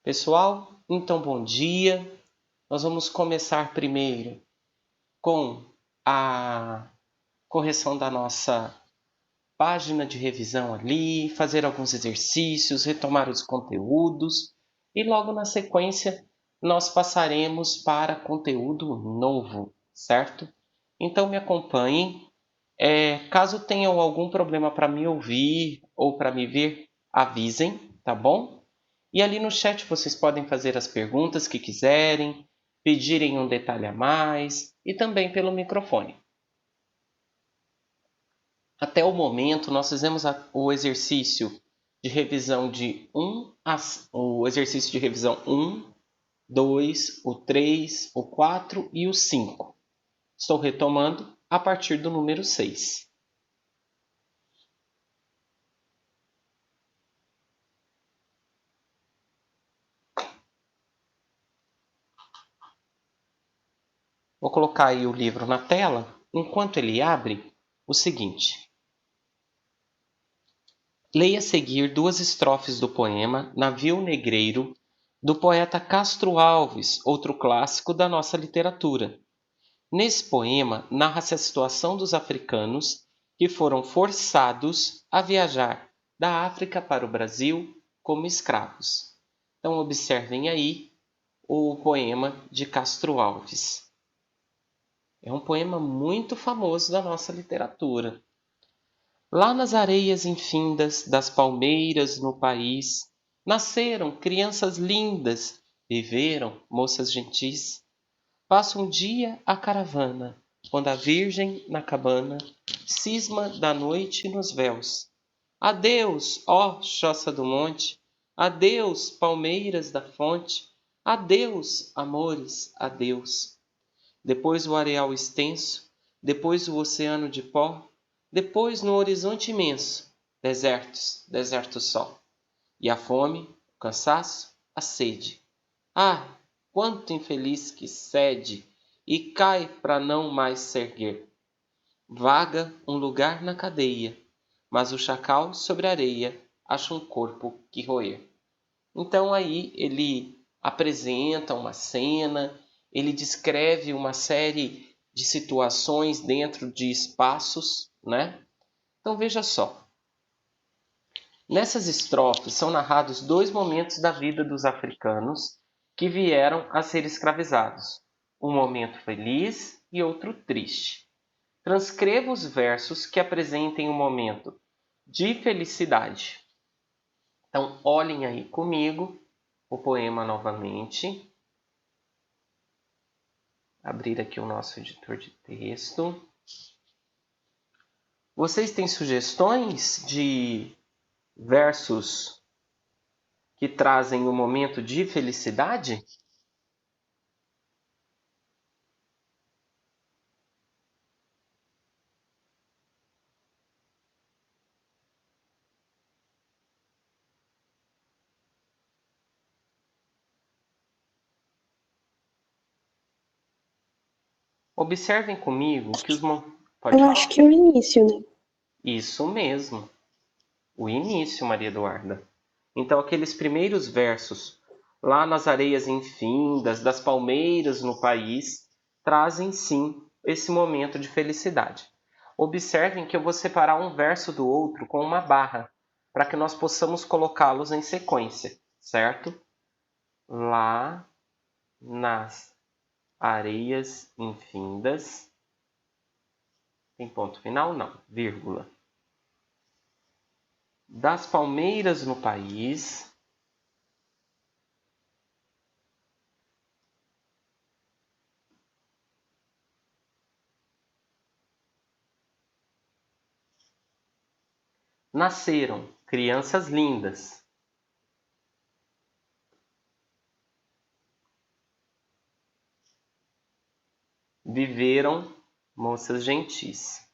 Pessoal, então bom dia. Nós vamos começar primeiro com a correção da nossa página de revisão ali, fazer alguns exercícios, retomar os conteúdos e logo na sequência nós passaremos para conteúdo novo, certo? Então me acompanhem. Caso tenham algum problema para me ouvir ou para me ver, avisem, tá bom? E ali no chat vocês podem fazer as perguntas que quiserem, pedirem um detalhe a mais e também pelo microfone. Até o momento nós fizemos o exercício de revisão o exercício de revisão 1, 2, o 3, o 4 e o 5. Estou retomando a partir do número 6. Vou colocar aí o livro na tela. Enquanto ele abre, o seguinte. Leia a seguir 2 estrofes do poema Navio Negreiro, do poeta Castro Alves, outro clássico da nossa literatura. Nesse poema, narra-se a situação dos africanos que foram forçados a viajar da África para o Brasil como escravos. Então, observem aí o poema de Castro Alves. É um poema muito famoso da nossa literatura. Lá nas areias infindas das palmeiras no país, nasceram crianças lindas, viveram moças gentis. Passa um dia a caravana, quando a virgem na cabana cisma da noite nos véus. Adeus, ó choça do monte, adeus, palmeiras da fonte, adeus, amores, adeus. Depois o areal extenso, depois o oceano de pó, depois no horizonte imenso, desertos, deserto só. E a fome, o cansaço, a sede. Ah, quanto infeliz que cede e cai para não mais se erguer. Vaga um lugar na cadeia, mas o chacal sobre a areia acha um corpo que roer. Então aí ele apresenta uma cena, ele descreve uma série de situações dentro de espaços, né? Então veja só. Nessas estrofes são narrados 2 momentos da vida dos africanos que vieram a ser escravizados. Um momento feliz e outro triste. Transcreva os versos que apresentem um momento de felicidade. Então, olhem aí comigo o poema novamente. Abrir aqui o nosso editor de texto. Vocês têm sugestões de versos que trazem um momento de felicidade? Observem comigo que os... Pode Eu falar. acho que é o início, né? Isso mesmo. O início, Maria Eduarda. Então, aqueles primeiros versos, lá nas areias infindas, das palmeiras no país, trazem sim esse momento de felicidade. Observem que eu vou separar um verso do outro com uma barra, para que nós possamos colocá-los em sequência, certo? Lá nas areias infindas. Tem ponto final? Não, vírgula. Das palmeiras no país. Nasceram crianças lindas. Viveram moças gentis.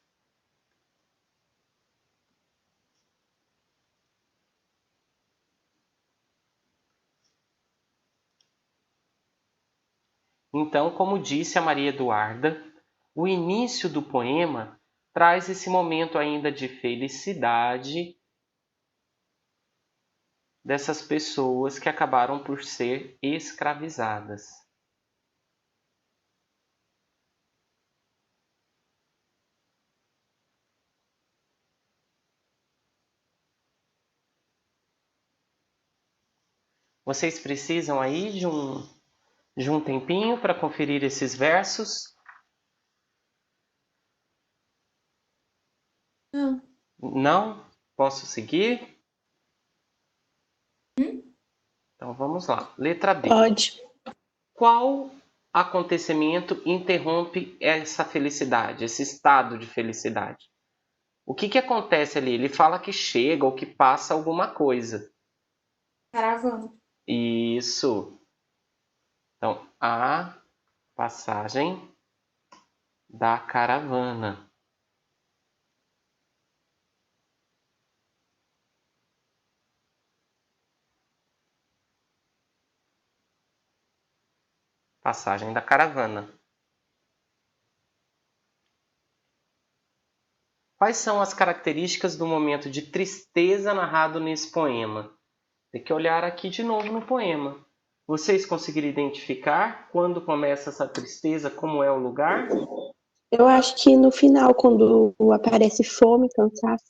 Então, como disse a Maria Eduarda, o início do poema traz esse momento ainda de felicidade, dessas pessoas que acabaram por ser escravizadas. Vocês precisam aí de um tempinho para conferir esses versos? Não. Não? Posso seguir? Hum? Então vamos lá. Letra B. Pode. Qual acontecimento interrompe essa felicidade, esse estado de felicidade? O que acontece ali? Ele fala que chega ou que passa alguma coisa. Caravana. Isso. Então, a passagem da caravana. Passagem da caravana. Quais são as características do momento de tristeza narrado nesse poema? Tem que olhar aqui de novo no poema. Vocês conseguiram identificar quando começa essa tristeza, como é o lugar? Eu acho que no final, quando aparece fome, cansaço,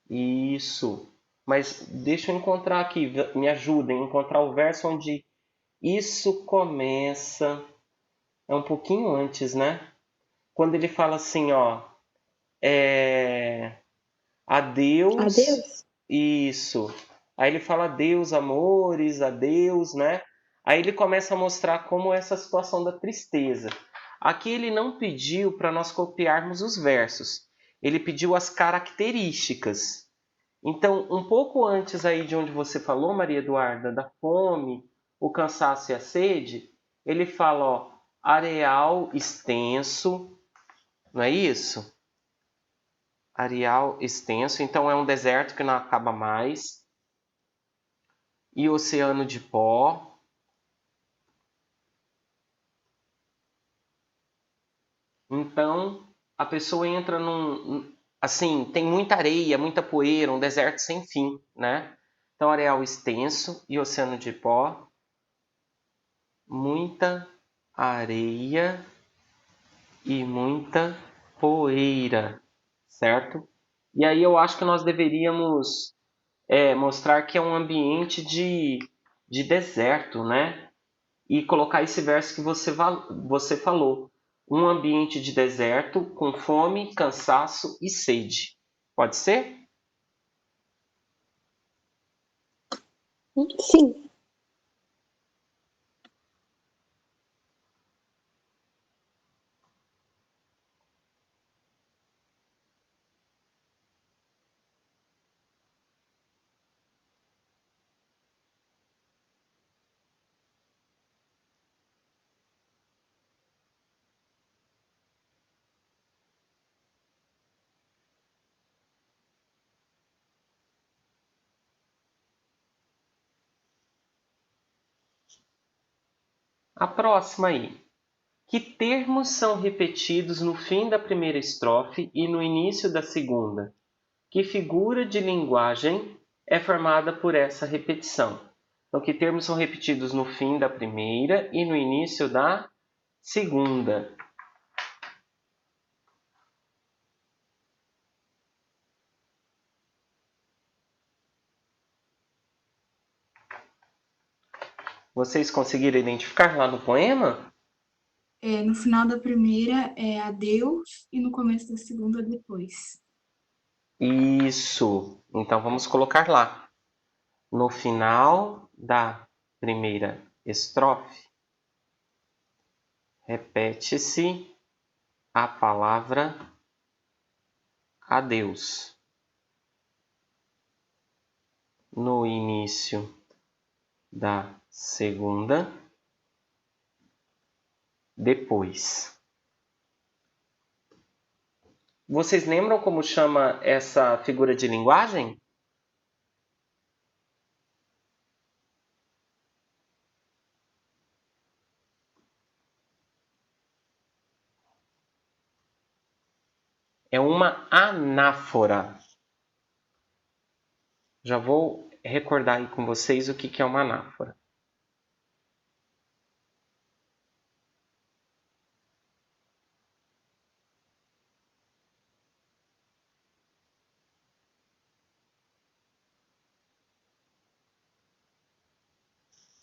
Isso. Mas deixa eu encontrar aqui, me ajudem a encontrar o verso onde isso começa. É um pouquinho antes, né? Quando ele fala assim, ó, adeus, adeus. isso. Aí ele fala adeus, amores, adeus, né? Aí ele começa a mostrar como é essa situação da tristeza. Aqui ele não pediu para nós copiarmos os versos. Ele pediu as características. Então, um pouco antes aí de onde você falou, Maria Eduarda, da fome, o cansaço e a sede, ele fala, ó, areal extenso, não é isso? Areal extenso, então é um deserto que não acaba mais. E oceano de pó. Então, a pessoa entra assim, tem muita areia, muita poeira, um deserto sem fim, né? Então, areal extenso e oceano de pó. Muita areia e muita poeira, certo? E aí eu acho que nós deveríamos mostrar que é um ambiente de deserto, né? E colocar esse verso que você falou. Um ambiente de deserto com fome, cansaço e sede. Pode ser? Sim, A próxima aí. Que termos são repetidos no fim da primeira estrofe e no início da segunda? Que figura de linguagem é formada por essa repetição? Então, que termos são repetidos no fim da primeira e no início da segunda? Vocês conseguiram identificar lá no poema? No final da primeira é adeus e no começo da segunda depois. Isso. Então vamos colocar lá. No final da primeira estrofe, repete-se a palavra adeus. No início da segunda, depois. Vocês lembram como chama essa figura de linguagem? É uma anáfora. Já vou recordar aí com vocês o que é uma anáfora.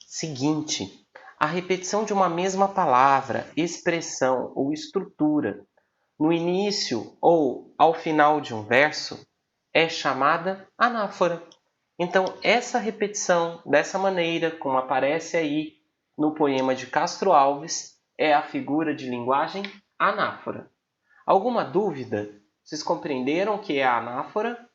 Seguinte, a repetição de uma mesma palavra, expressão ou estrutura no início ou ao final de um verso é chamada anáfora. Então, essa repetição dessa maneira, como aparece aí no poema de Castro Alves, é a figura de linguagem anáfora. Alguma dúvida? Vocês compreenderam o que é a anáfora?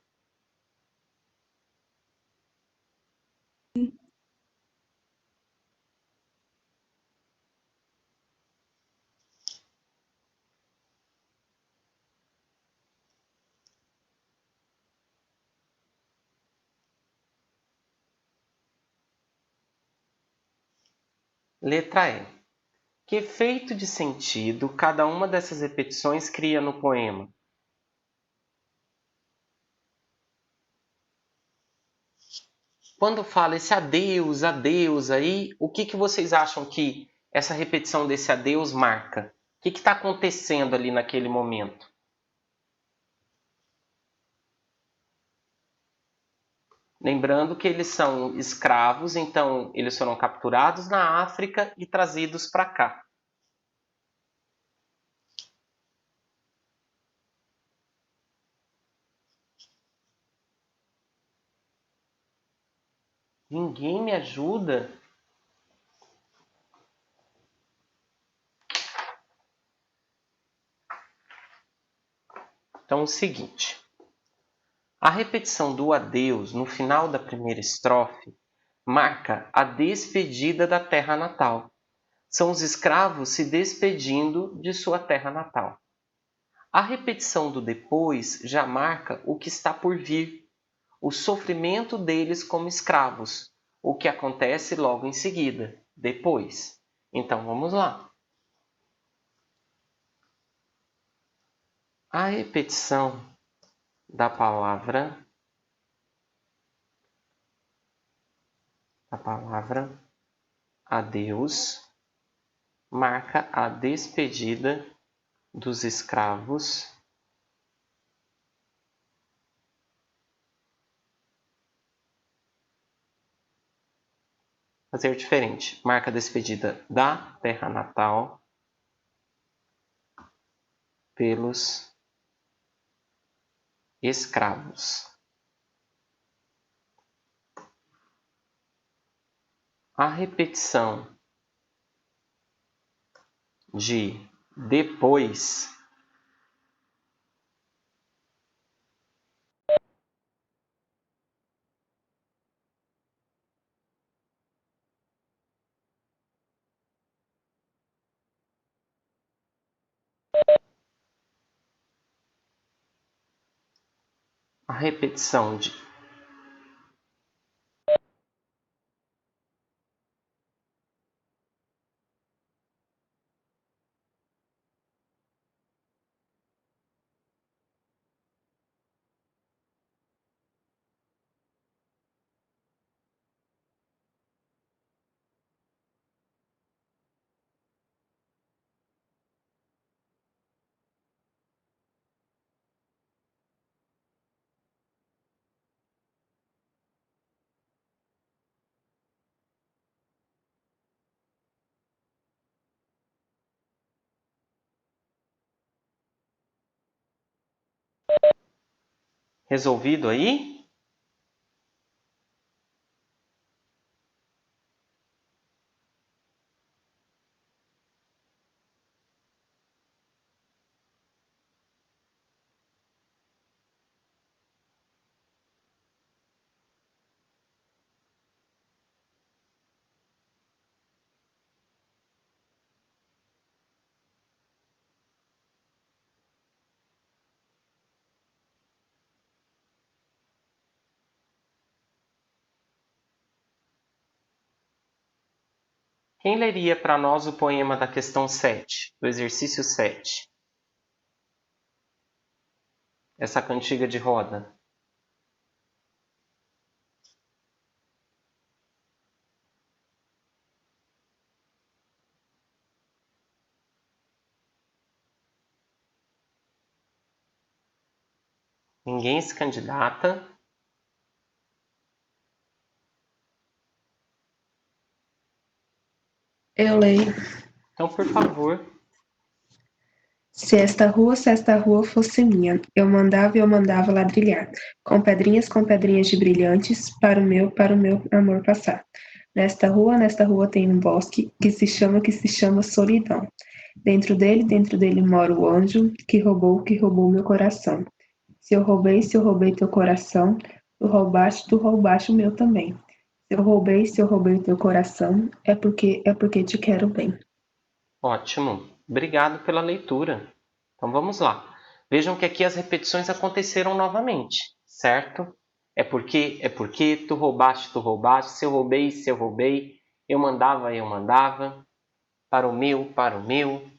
Letra E. Que efeito de sentido cada uma dessas repetições cria no poema? Quando fala esse adeus aí, o que vocês acham que essa repetição desse adeus marca? O que está acontecendo ali naquele momento? Lembrando que eles são escravos, então eles foram capturados na África e trazidos para cá. Ninguém me ajuda? Então é o seguinte. A repetição do adeus no final da primeira estrofe marca a despedida da terra natal. São os escravos se despedindo de sua terra natal. A repetição do depois já marca o que está por vir, o sofrimento deles como escravos, o que acontece logo em seguida, depois. Então vamos lá. A repetição da palavra adeus marca a despedida dos escravos fazer diferente. Marca a despedida da terra natal pelos escravos. A repetição de depois a repetição de resolvido aí? Quem leria para nós o poema da questão 7, do exercício 7? Essa cantiga de roda. Ninguém se candidata. Eu leio. Então, por favor. Se esta rua fosse minha, eu mandava ladrilhar, com pedrinhas de brilhantes, para o meu amor passar. Nesta rua tem um bosque que se chama solidão. Dentro dele mora o anjo que roubou meu coração. Se eu roubei teu coração, tu roubaste o meu também. Se eu roubei teu coração, é porque te quero bem. Ótimo. Obrigado pela leitura. Então vamos lá. Vejam que aqui as repetições aconteceram novamente, certo? É porque, tu roubaste, se eu roubei, eu mandava, para o meu, para o meu.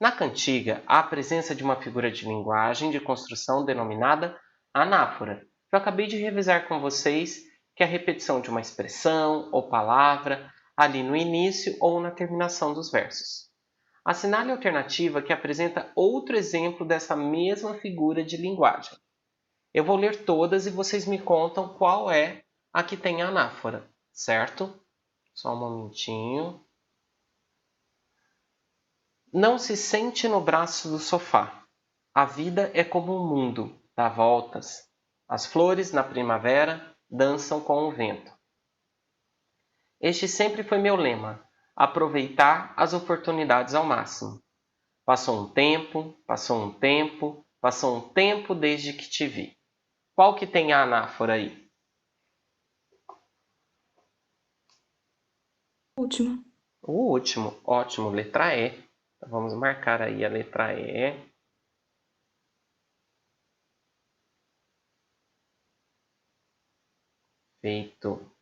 Na cantiga, há a presença de uma figura de linguagem de construção denominada anáfora. Eu acabei de revisar com vocês que é a repetição de uma expressão ou palavra ali no início ou na terminação dos versos. Assinale a alternativa que apresenta outro exemplo dessa mesma figura de linguagem. Eu vou ler todas e vocês me contam qual é a que tem a anáfora, certo? Só um momentinho. Não se sente no braço do sofá. A vida é como um mundo, dá voltas. As flores, na primavera, dançam com o vento. Este sempre foi meu lema: aproveitar as oportunidades ao máximo. Passou um tempo desde que te vi. Qual que tem a anáfora aí? Último. O último, ótimo, letra E. Então, vamos marcar aí a letra E. Feito.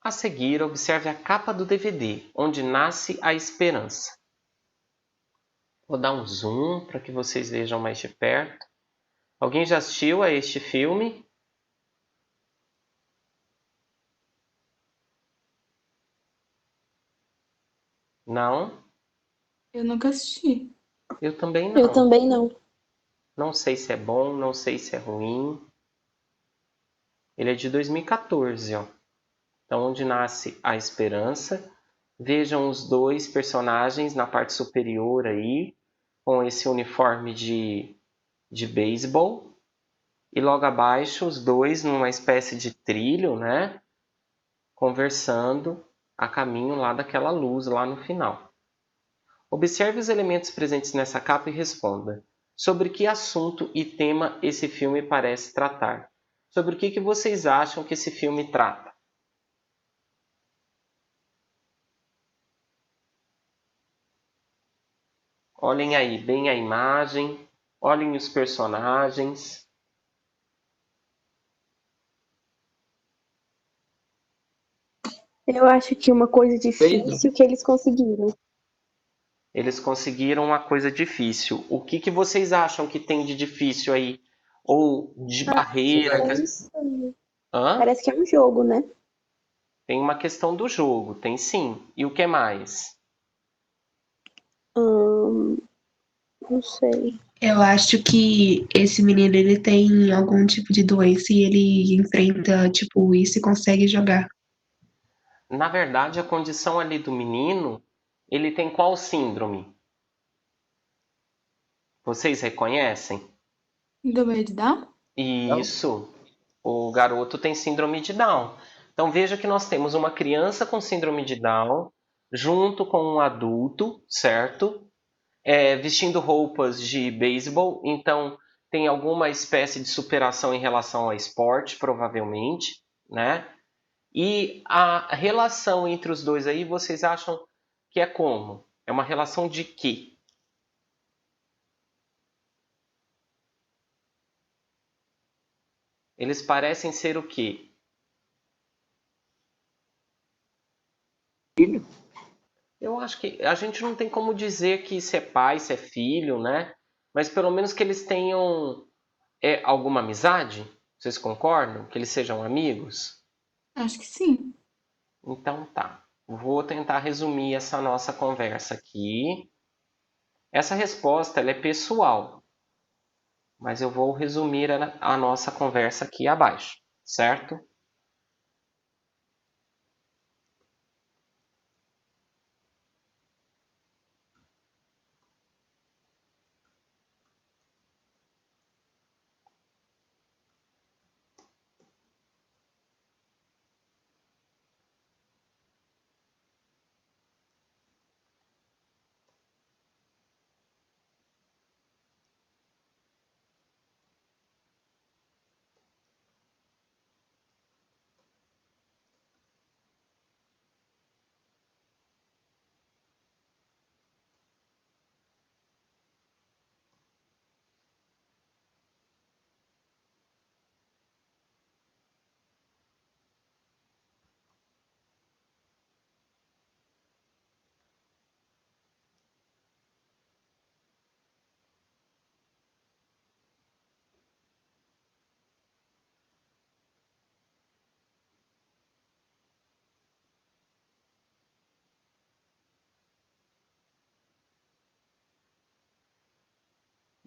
A seguir, observe a capa do DVD, onde nasce a esperança. Vou dar um zoom para que vocês vejam mais de perto. Alguém já assistiu a este filme? Não? Eu nunca assisti. Eu também Eu não. também não. Não sei se é bom, não sei se é ruim. Ele é de 2014, ó. Então, onde nasce a esperança. Vejam os dois personagens na parte superior aí, com esse uniforme de beisebol. E logo abaixo, os dois numa espécie de trilho, né? Conversando a caminho lá daquela luz lá no final. Observe os elementos presentes nessa capa e responda. Sobre que assunto e tema esse filme parece tratar? Sobre o que vocês acham que esse filme trata? Olhem aí bem a imagem, olhem os personagens. Eu acho que uma coisa difícil que eles conseguiram. Eles conseguiram uma coisa difícil. O que vocês acham que tem de difícil aí? Ou de barreira? É isso aí. Hã? Parece que é um jogo, né? Tem uma questão do jogo, tem sim. E o que mais? Não sei. Eu acho que esse menino ele tem algum tipo de doença e ele enfrenta tipo isso e consegue jogar. Na verdade, a condição ali do menino, ele tem qual síndrome? Vocês reconhecem? Síndrome de Down? Isso, o garoto tem síndrome de Down. Então veja que nós temos uma criança com síndrome de Down junto com um adulto, certo? Vestindo roupas de beisebol, então tem alguma espécie de superação em relação ao esporte, provavelmente, né? E a relação entre os dois aí, vocês acham que é como? É uma relação de quê? Eles parecem ser o quê? Filho? Eu acho que a gente não tem como dizer que se é pai, se é filho, né? Mas pelo menos que eles tenham alguma amizade. Vocês concordam? Que eles sejam amigos? Acho que sim. Então tá. Vou tentar resumir essa nossa conversa aqui. Essa resposta ela é pessoal, mas eu vou resumir a nossa conversa aqui abaixo, certo?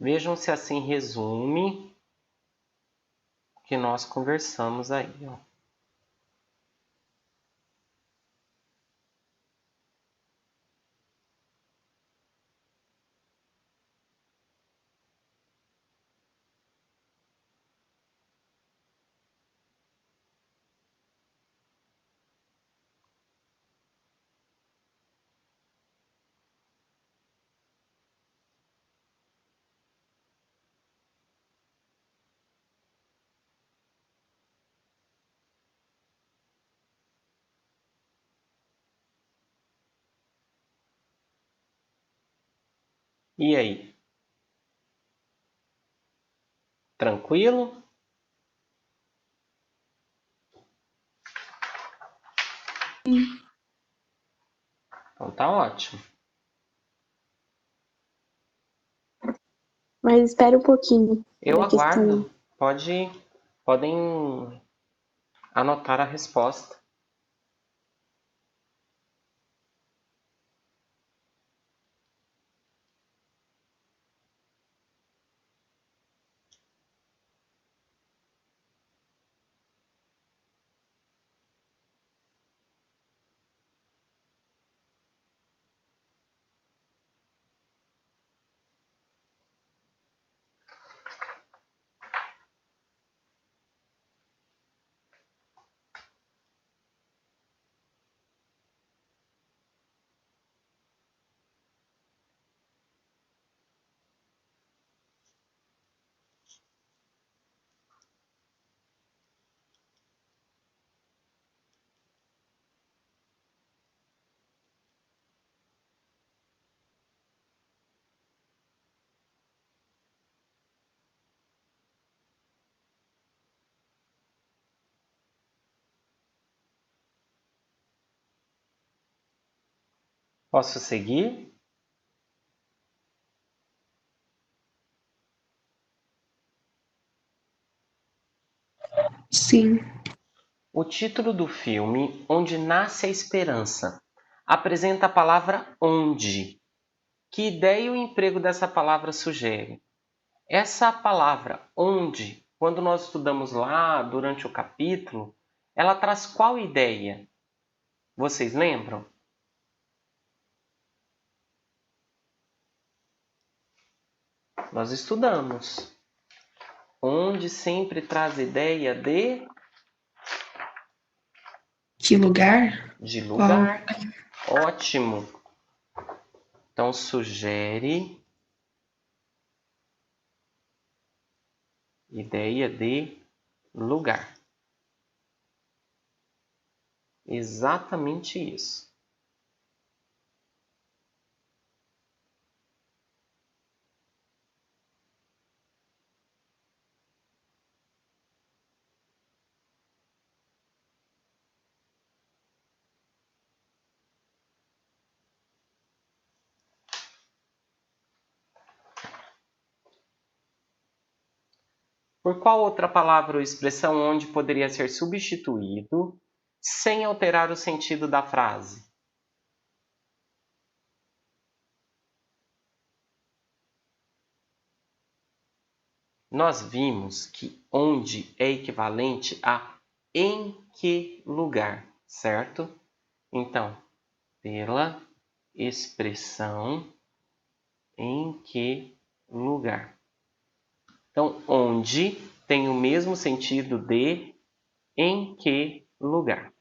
Vejam se assim resume o que nós conversamos aí, ó. E aí? Tranquilo? Então tá ótimo. Mas espera um pouquinho. Eu da questão. aguardo. Podem anotar a resposta. Posso seguir? Sim. O título do filme, Onde Nasce a Esperança, apresenta a palavra onde. Que ideia o emprego dessa palavra sugere? Essa palavra onde, quando nós estudamos lá durante o capítulo, ela traz qual ideia? Vocês lembram? Nós estudamos. Onde sempre traz ideia de Que lugar? lugar. Ótimo. Então sugere ideia de lugar. Exatamente isso. Por qual outra palavra ou expressão onde poderia ser substituído sem alterar o sentido da frase? nós vimos que onde é equivalente a em que lugar, certo? Então, pela expressão em que lugar. Então, onde tem o mesmo sentido de em que lugar.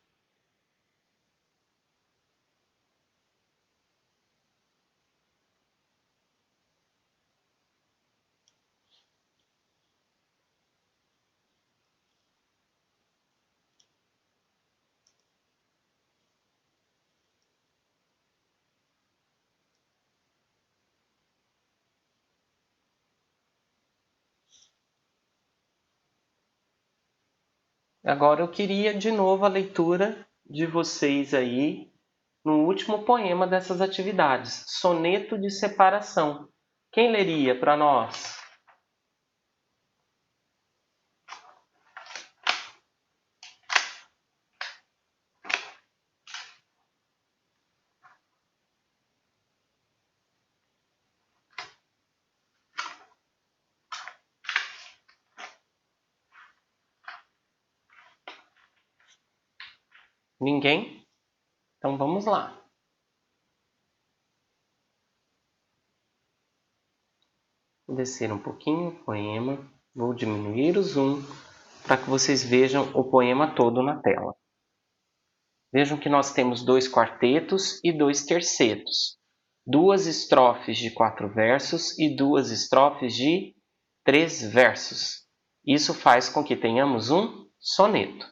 Agora eu queria de novo a leitura de vocês aí no último poema dessas atividades, Soneto de Separação. Quem leria para nós? Ninguém? Então vamos lá. Vou descer um pouquinho o poema, vou diminuir o zoom para que vocês vejam o poema todo na tela. Vejam que nós temos 2 quartetos e 2 tercetos, 2 estrofes de 4 versos e 2 estrofes de 3 versos. Isso faz com que tenhamos um soneto.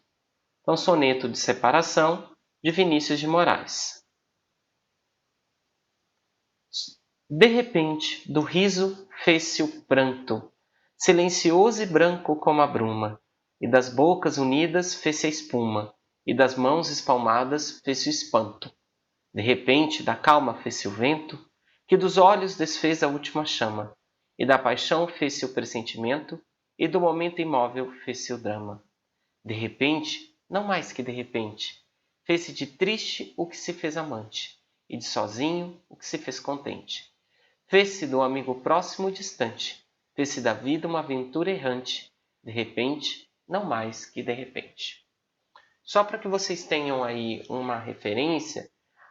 Então, soneto de separação de Vinícius de Moraes. De repente, do riso fez-se o pranto, silencioso e branco como a bruma, e das bocas unidas fez-se a espuma, e das mãos espalmadas fez-se o espanto. De repente, da calma fez-se o vento, que dos olhos desfez a última chama, e da paixão fez-se o pressentimento, e do momento imóvel fez-se o drama. De repente, não mais que de repente, fez-se de triste o que se fez amante, e de sozinho o que se fez contente. Fez-se do amigo próximo distante, fez-se da vida uma aventura errante, de repente, não mais que de repente. Só para que vocês tenham aí uma referência,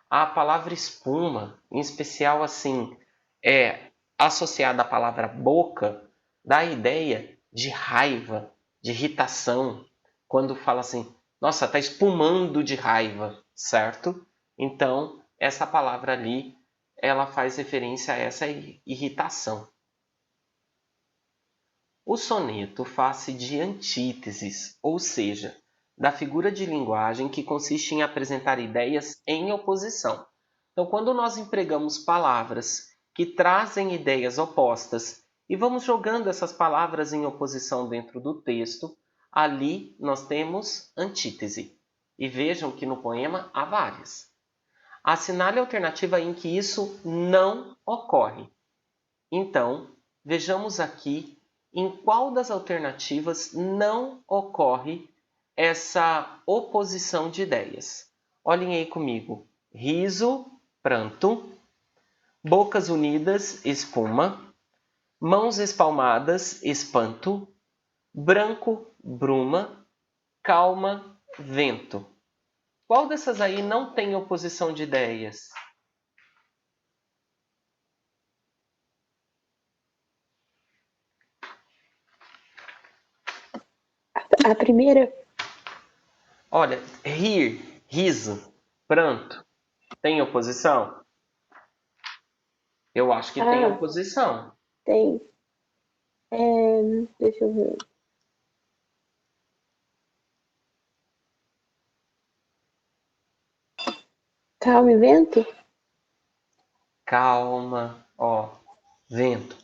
a palavra espuma, em especial assim, é associada à palavra boca, dá a ideia de raiva, de irritação, quando fala assim, nossa, está espumando de raiva, certo? Então, essa palavra ali, ela faz referência a essa irritação. O soneto faz-se de antíteses, ou seja, da figura de linguagem que consiste em apresentar ideias em oposição. Então, quando nós empregamos palavras que trazem ideias opostas e vamos jogando essas palavras em oposição dentro do texto, ali nós temos antítese. E vejam que no poema há várias. Assinale a alternativa em que isso não ocorre. Então, vejamos aqui em qual das alternativas não ocorre essa oposição de ideias. Olhem aí comigo. Riso, pranto. Bocas unidas, espuma. Mãos espalmadas, espanto. Branco, bruma. Calma, vento. Qual dessas aí não tem oposição de ideias? A primeira, Olha, rir, riso, pranto, tem oposição? Eu acho que tem oposição. tem. Deixa eu ver. Calma e vento? Calma, ó, vento.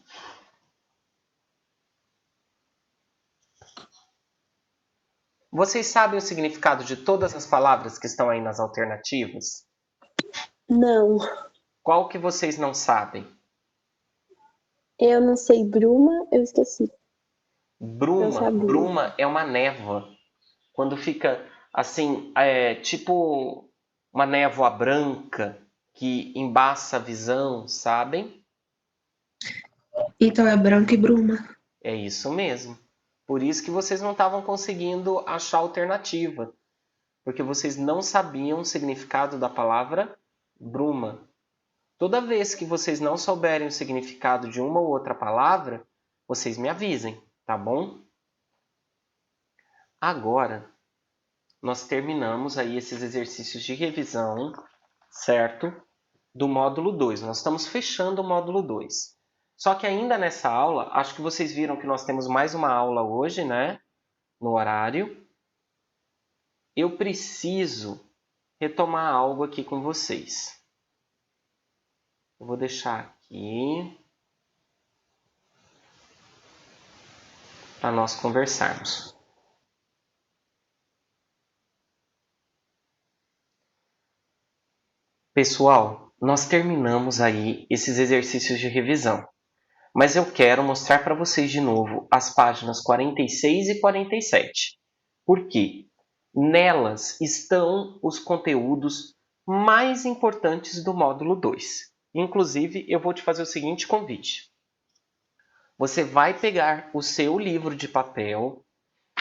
Vocês sabem o significado de todas as palavras que estão aí nas alternativas? Não. Qual que vocês não sabem? Eu não sei. Bruma, eu esqueci. Bruma é uma névoa. Quando fica assim, tipo uma névoa branca que embaça a visão, sabem? Então é branco e bruma. É isso mesmo. Por isso que vocês não estavam conseguindo achar alternativa. Porque vocês não sabiam o significado da palavra bruma. Toda vez que vocês não souberem o significado de uma ou outra palavra, vocês me avisem, tá bom? Agora, nós terminamos aí esses exercícios de revisão, certo? Do módulo 2. Nós estamos fechando o módulo 2. Só que ainda nessa aula, acho que vocês viram que nós temos mais uma aula hoje, né? No horário. Eu preciso retomar algo aqui com vocês. Eu vou deixar aqui para nós conversarmos. Pessoal, nós terminamos aí esses exercícios de revisão, mas eu quero mostrar para vocês de novo as páginas 46 e 47. Por quê? Nelas estão os conteúdos mais importantes do módulo 2. Inclusive, eu vou te fazer o seguinte convite. Você vai pegar o seu livro de papel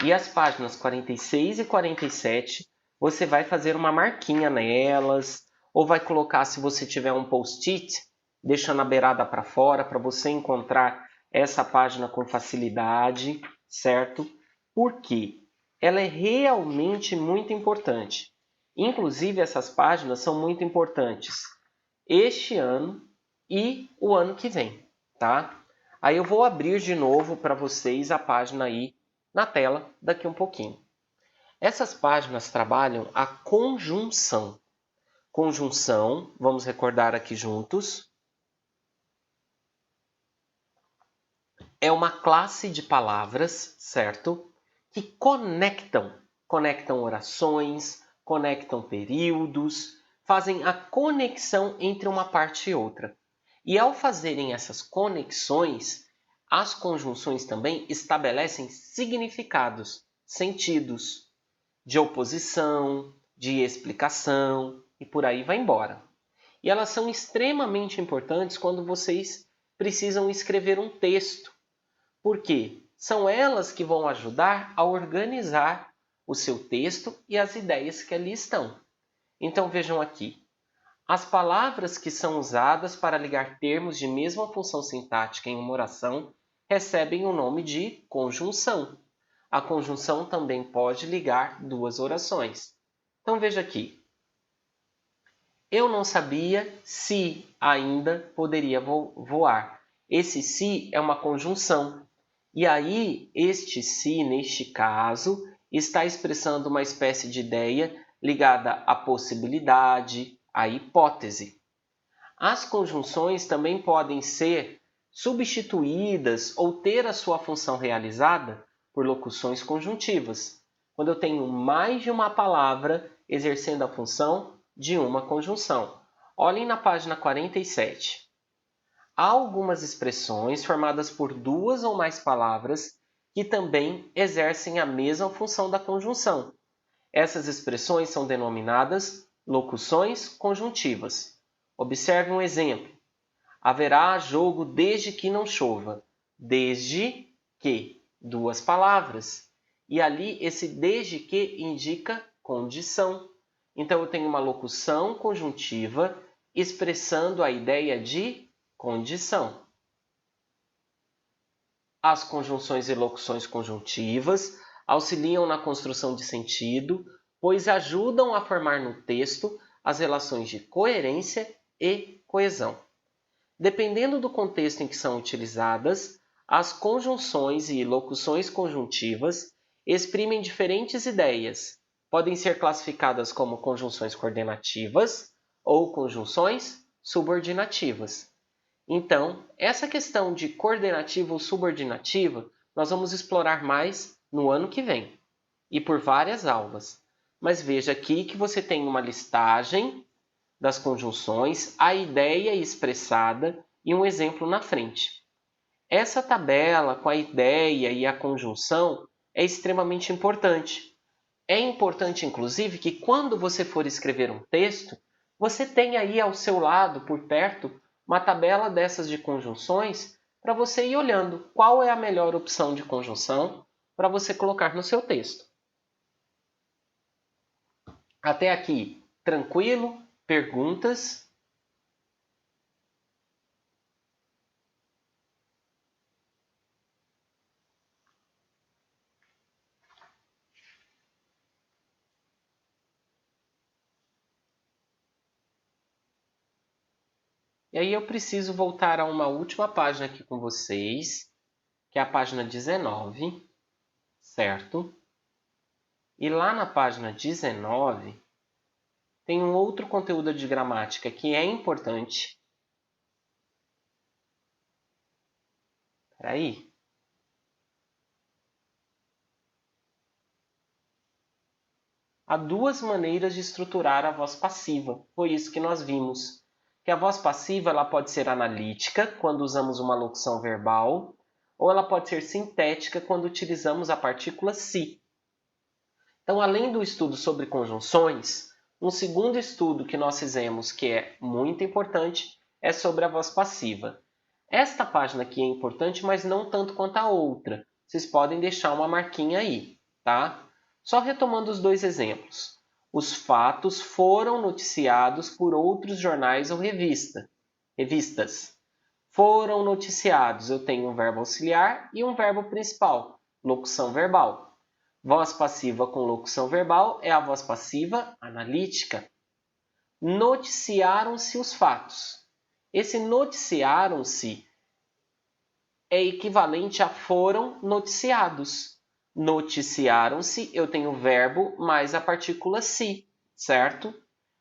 e as páginas 46 e 47, você vai fazer uma marquinha nelas, ou vai colocar, se você tiver um post-it, deixando a beirada para fora, para você encontrar essa página com facilidade, certo? Porque ela é realmente muito importante. Inclusive, essas páginas são muito importantes este ano e o ano que vem, tá? Aí eu vou abrir de novo para vocês a página aí na tela daqui um pouquinho. Essas páginas trabalham a conjunção. Conjunção, vamos recordar aqui juntos, é uma classe de palavras, certo? Que conectam orações, conectam períodos, fazem a conexão entre uma parte e outra. E ao fazerem essas conexões, as conjunções também estabelecem significados, sentidos, de oposição, de explicação e por aí vai embora. E elas são extremamente importantes quando vocês precisam escrever um texto. Por quê? São elas que vão ajudar a organizar o seu texto e as ideias que ali estão. Então vejam aqui. As palavras que são usadas para ligar termos de mesma função sintática em uma oração recebem o nome de conjunção. A conjunção também pode ligar duas orações. Então veja aqui. Eu não sabia se ainda poderia voar. Esse se é uma conjunção. E aí, este se, neste caso, está expressando uma espécie de ideia ligada à possibilidade, à hipótese. As conjunções também podem ser substituídas ou ter a sua função realizada por locuções conjuntivas, quando eu tenho mais de uma palavra exercendo a função de uma conjunção. Olhem na página 47. Há algumas expressões formadas por duas ou mais palavras que também exercem a mesma função da conjunção. Essas expressões são denominadas locuções conjuntivas. Observe um exemplo. Haverá jogo desde que não chova. Desde que, duas palavras. E ali esse desde que indica condição. Então eu tenho uma locução conjuntiva expressando a ideia de condição. As conjunções e locuções conjuntivas auxiliam na construção de sentido, pois ajudam a formar no texto as relações de coerência e coesão. Dependendo do contexto em que são utilizadas, as conjunções e locuções conjuntivas exprimem diferentes ideias. Podem ser classificadas como conjunções coordenativas ou conjunções subordinativas. Então, essa questão de coordenativa ou subordinativa, nós vamos explorar mais no ano que vem e por várias aulas. Mas veja aqui que você tem uma listagem das conjunções, a ideia expressada e um exemplo na frente. Essa tabela com a ideia e a conjunção é extremamente importante. É importante, inclusive, que quando você for escrever um texto, você tenha aí ao seu lado, por perto, uma tabela dessas de conjunções para você ir olhando qual é a melhor opção de conjunção para você colocar no seu texto. Até aqui, tranquilo? Perguntas? E aí eu preciso voltar a uma última página aqui com vocês, que é a página 19, certo? E lá na página 19, tem um outro conteúdo de gramática que é importante. Espera aí. Há duas maneiras de estruturar a voz passiva. Foi isso que nós vimos. Que a voz passiva ela pode ser analítica, quando usamos uma locução verbal, ou ela pode ser sintética, quando utilizamos a partícula se. Então, além do estudo sobre conjunções, um segundo estudo que nós fizemos, que é muito importante, é sobre a voz passiva. Esta página aqui é importante, mas não tanto quanto a outra. Vocês podem deixar uma marquinha aí, tá? Só retomando os dois exemplos. Os fatos foram noticiados por outros jornais ou revistas. Foram noticiados. Eu tenho um verbo auxiliar e um verbo principal, locução verbal. Voz passiva com locução verbal é a voz passiva analítica. Noticiaram-se os fatos. Esse noticiaram-se é equivalente a foram noticiados. Noticiaram-se, eu tenho o verbo mais a partícula se, certo?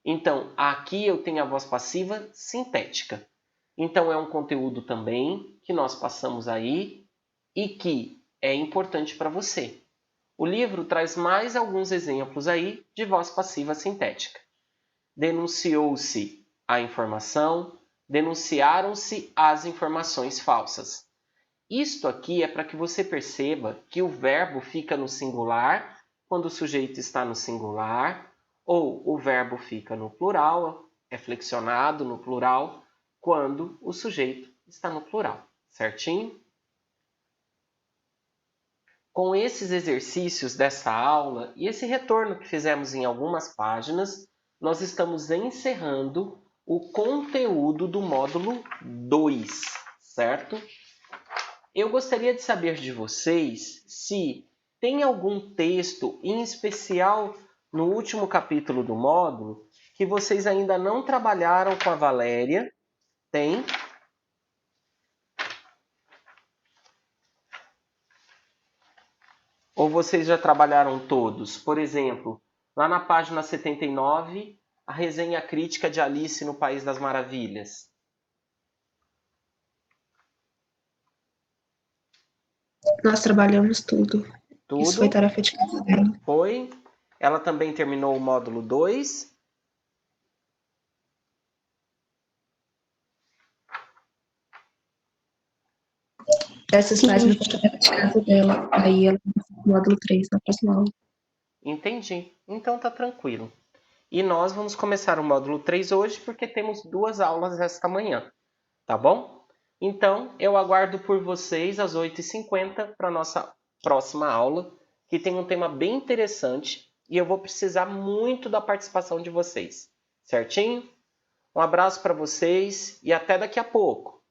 Então, aqui eu tenho a voz passiva sintética. Então, é um conteúdo também que nós passamos aí e que é importante para você. O livro traz mais alguns exemplos aí de voz passiva sintética. Denunciou-se a informação, denunciaram-se as informações falsas. Isto aqui é para que você perceba que o verbo fica no singular quando o sujeito está no singular, ou o verbo fica no plural, é flexionado no plural, quando o sujeito está no plural, certinho? Com esses exercícios dessa aula e esse retorno que fizemos em algumas páginas, nós estamos encerrando o conteúdo do módulo 2, certo? Eu gostaria de saber de vocês se tem algum texto, em especial no último capítulo do módulo, que vocês ainda não trabalharam com a Valéria. Tem? Ou vocês já trabalharam todos? Por exemplo, lá na página 79, a resenha crítica de Alice no País das Maravilhas. Nós trabalhamos tudo. Tudo? Isso foi tarefa de casa dela. Foi. Ela também terminou o módulo 2. Essas páginas foram tarefa de casa dela. Aí ela vai no módulo 3 na próxima aula. Entendi. Então tá tranquilo. E nós vamos começar o módulo 3 hoje porque temos 2 aulas esta manhã. Tá bom? Então, eu aguardo por vocês às 8h50 para a nossa próxima aula, que tem um tema bem interessante e eu vou precisar muito da participação de vocês. Certinho? Um abraço para vocês e até daqui a pouco.